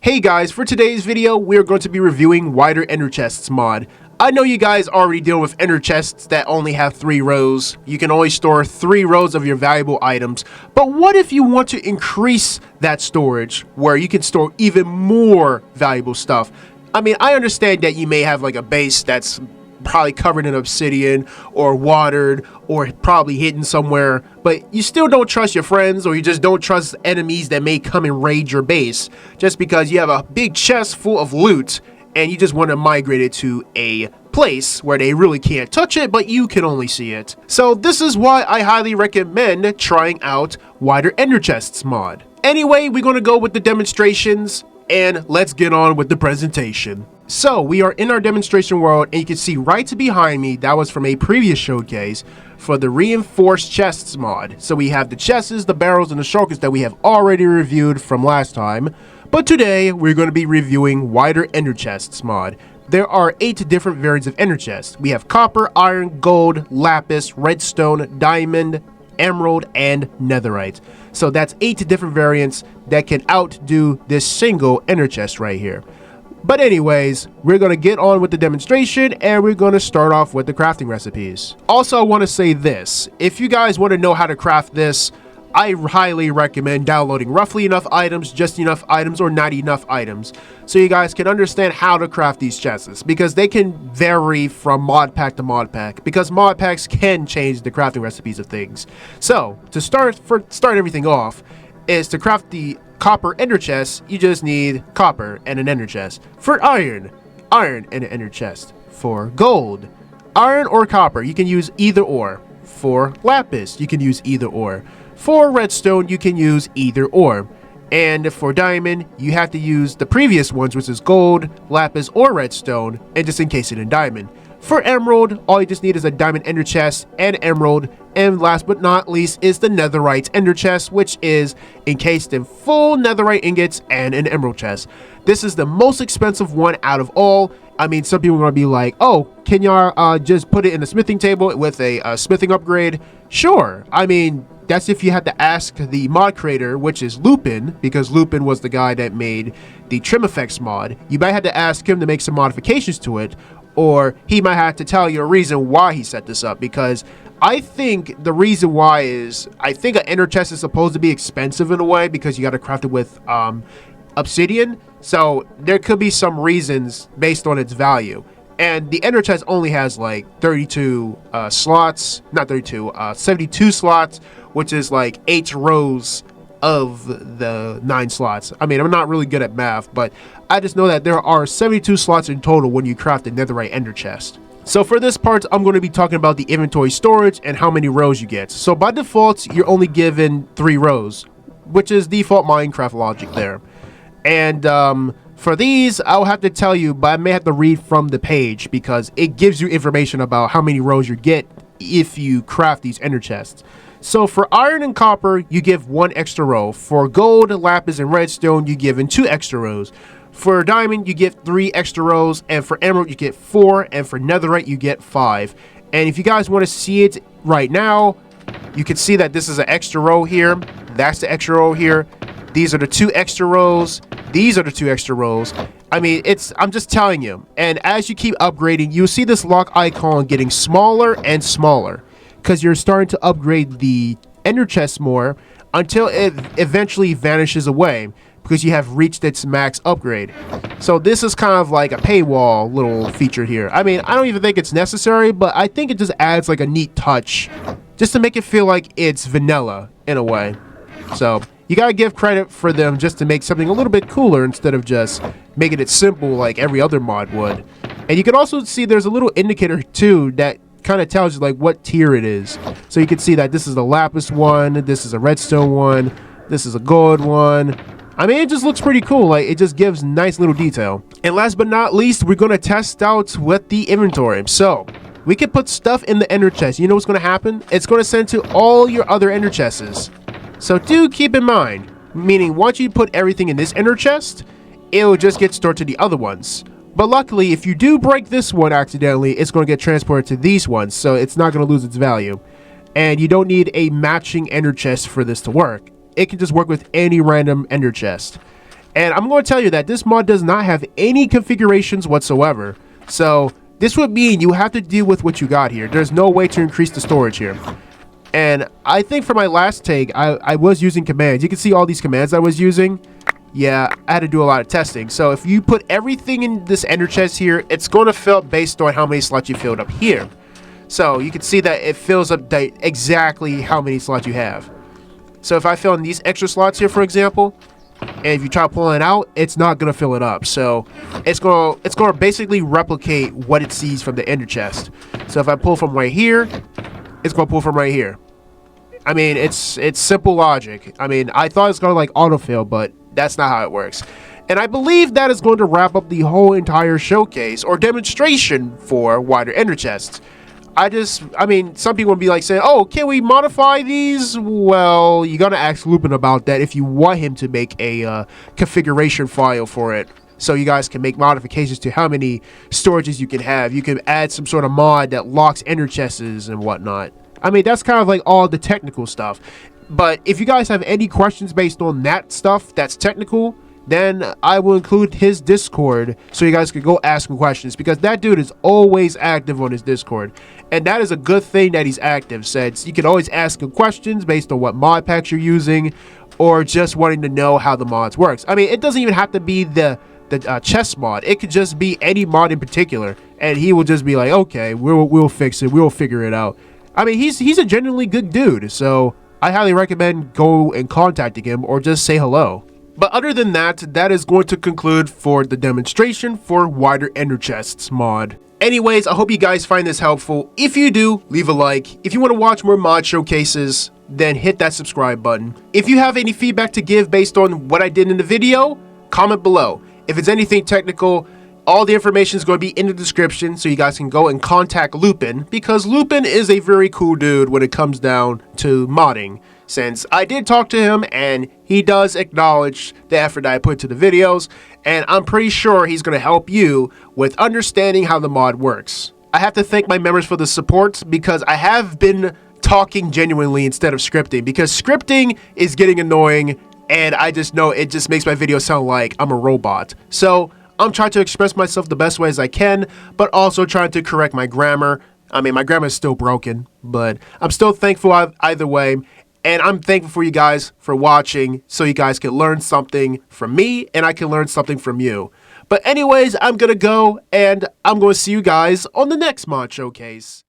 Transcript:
Hey guys, for today's video, we're going to be reviewing Wider Ender Chests mod. I know you guys already deal with ender chests that only have 3 rows. You can only store 3 rows of your valuable items. But what if you want to increase that storage where you can store even more valuable stuff? I mean, I understand that you may have like a base that's probably covered in obsidian or watered or probably hidden somewhere, but you still don't trust your friends, or you just don't trust enemies that may come and raid your base just because you have a big chest full of loot and you just want to migrate it to a place where they really can't touch it, but you can only see it. So this is why I highly recommend trying out Wider Ender Chests mod. Anyway, we're going to go with the demonstrations and let's get on with the presentation. So we are in our demonstration world, and you can see right behind me that was from a previous showcase for the reinforced chests mod. So we have the chests, the barrels, and the shulkers that we have already reviewed from last time. But today we're going to be reviewing Wider Ender Chests mod. There are 8 different variants of ender chests. We have copper, iron, gold, lapis, redstone, diamond, emerald, and netherite. So that's 8 different variants that can outdo this single ender chest right here. But anyways, we're going to get on with the demonstration, and we're going to start off with the crafting recipes. Also, I want to say this. If you guys want to know how to craft this, I highly recommend downloading roughly enough items, just enough items, or not enough items, so you guys can understand how to craft these chests, because they can vary from mod pack to mod pack, because mod packs can change the crafting recipes of things. So to start everything off is to craft the copper ender chest. You just need copper and an ender chest. For iron and an ender chest. For gold, iron or copper, you can use either or. For lapis, you can use either or. For redstone, you can use either or. And for diamond, you have to use the previous ones, which is gold, lapis, or redstone, and just encase it in diamond. For emerald, all you just need is a diamond ender chest and emerald. And last but not least is the netherite ender chest, which is encased in full netherite ingots and an emerald chest. This is the most expensive one out of all. I mean, some people are going to be like, oh, can y'all just put it in a smithing table with a smithing upgrade? Sure. I mean, that's if you had to ask the mod creator, which is Lupin, because Lupin was the guy that made the trim effects mod. You might have to ask him to make some modifications to it, or he might have to tell you a reason why he set this up, because I think the reason why is, I think an ender chest is supposed to be expensive in a way because you got to craft it with obsidian. So there could be some reasons based on its value. And the ender chest only has like 32 slots, not 32, 72 slots, which is like 8 rows of the 9 slots. I mean, I'm not really good at math, but I just know that there are 72 slots in total when you craft a netherite ender chest. So for this part, I'm going to be talking about the inventory storage and how many rows you get. So by default, you're only given 3 rows, which is default Minecraft logic there. And for these, I'll have to tell you, but I may have to read from the page because it gives you information about how many rows you get if you craft these ender chests. So for iron and copper, you give 1 extra row. For gold, lapis, and redstone, you give 2 extra rows. For diamond, you get 3 extra rows, and for emerald, you get 4, and for netherite, you get 5. And if you guys want to see it right now, you can see that this is an extra row here. That's the extra row here. These are the 2 extra rows. These are the 2 extra rows. I mean, I'm just telling you. And as you keep upgrading, you'll see this lock icon getting smaller and smaller, because you're starting to upgrade the ender chest more until it eventually vanishes away because you have reached its max upgrade. So this is kind of like a paywall little feature here. I mean, I don't even think it's necessary, but I think it just adds like a neat touch just to make it feel like it's vanilla in a way. So you gotta give credit for them just to make something a little bit cooler instead of just making it simple like every other mod would. And you can also see there's a little indicator too that kind of tells you like what tier it is. So you can see that this is a lapis one, this is a redstone one, this is a gold one. I mean, it just looks pretty cool. Like, it just gives nice little detail. And last but not least, we're going to test out with the inventory. So we can put stuff in the ender chest. You know what's going to happen? It's going to send to all your other ender chests. So do keep in mind, meaning once you put everything in this ender chest, it'll just get stored to the other ones. But luckily, if you do break this one accidentally, it's going to get transported to these ones, so it's not going to lose its value. And you don't need a matching ender chest for this to work. It can just work with any random ender chest. And I'm going to tell you that this mod does not have any configurations whatsoever. So this would mean you have to deal with what you got here. There's no way to increase the storage here. And I think for my last take, I was using commands. You can see all these commands I was using. Yeah, I had to do a lot of testing. So if you put everything in this ender chest here, it's going to fill up based on how many slots you filled up here. So you can see that it fills up exactly how many slots you have. So if I fill in these extra slots here, for example, and if you try pulling it out, it's not going to fill it up. So it's going to basically replicate what it sees from the ender chest. So if I pull from right here, it's going to pull from right here. I mean, it's simple logic. I mean, I thought it was going to like autofill, but that's not how it works. And I believe that is going to wrap up the whole entire showcase or demonstration for wider ender chests. I mean, some people would be like saying, oh, can we modify these? Well, you got to ask Lupin about that if you want him to make a configuration file for it. So you guys can make modifications to how many storages you can have. You can add some sort of mod that locks ender chests and whatnot. I mean, that's kind of like all the technical stuff. But if you guys have any questions based on that stuff that's technical, then I will include his Discord so you guys can go ask him questions, because that dude is always active on his Discord. And that is a good thing that he's active, since you can always ask him questions based on what mod packs you're using or just wanting to know how the mods works. I mean, it doesn't even have to be the chess mod. It could just be any mod in particular, and he will just be like, okay, we'll fix it, we'll figure it out. I mean, he's a genuinely good dude, so I highly recommend go and contacting him or just say hello. But other than that, that is going to conclude for the demonstration for wider ender chests mod. Anyways, I hope you guys find this helpful. If you do, leave a like. If you want to watch more mod showcases, then hit that subscribe button. If you have any feedback to give based on what I did in the video, comment below. If it's anything technical, all the information is going to be in the description, so you guys can go and contact Lupin, because Lupin is a very cool dude when it comes down to modding. Since I did talk to him, and he does acknowledge the effort that I put to the videos, and I'm pretty sure he's going to help you with understanding how the mod works. I have to thank my members for the support, because I have been talking genuinely instead of scripting, because scripting is getting annoying, and I just know it just makes my video sound like I'm a robot. So I'm trying to express myself the best way as I can, but also trying to correct my grammar. I mean, my grammar is still broken, but I'm still thankful either way. And I'm thankful for you guys for watching, so you guys can learn something from me and I can learn something from you. But anyways, I'm going to go, and I'm going to see you guys on the next mod showcase.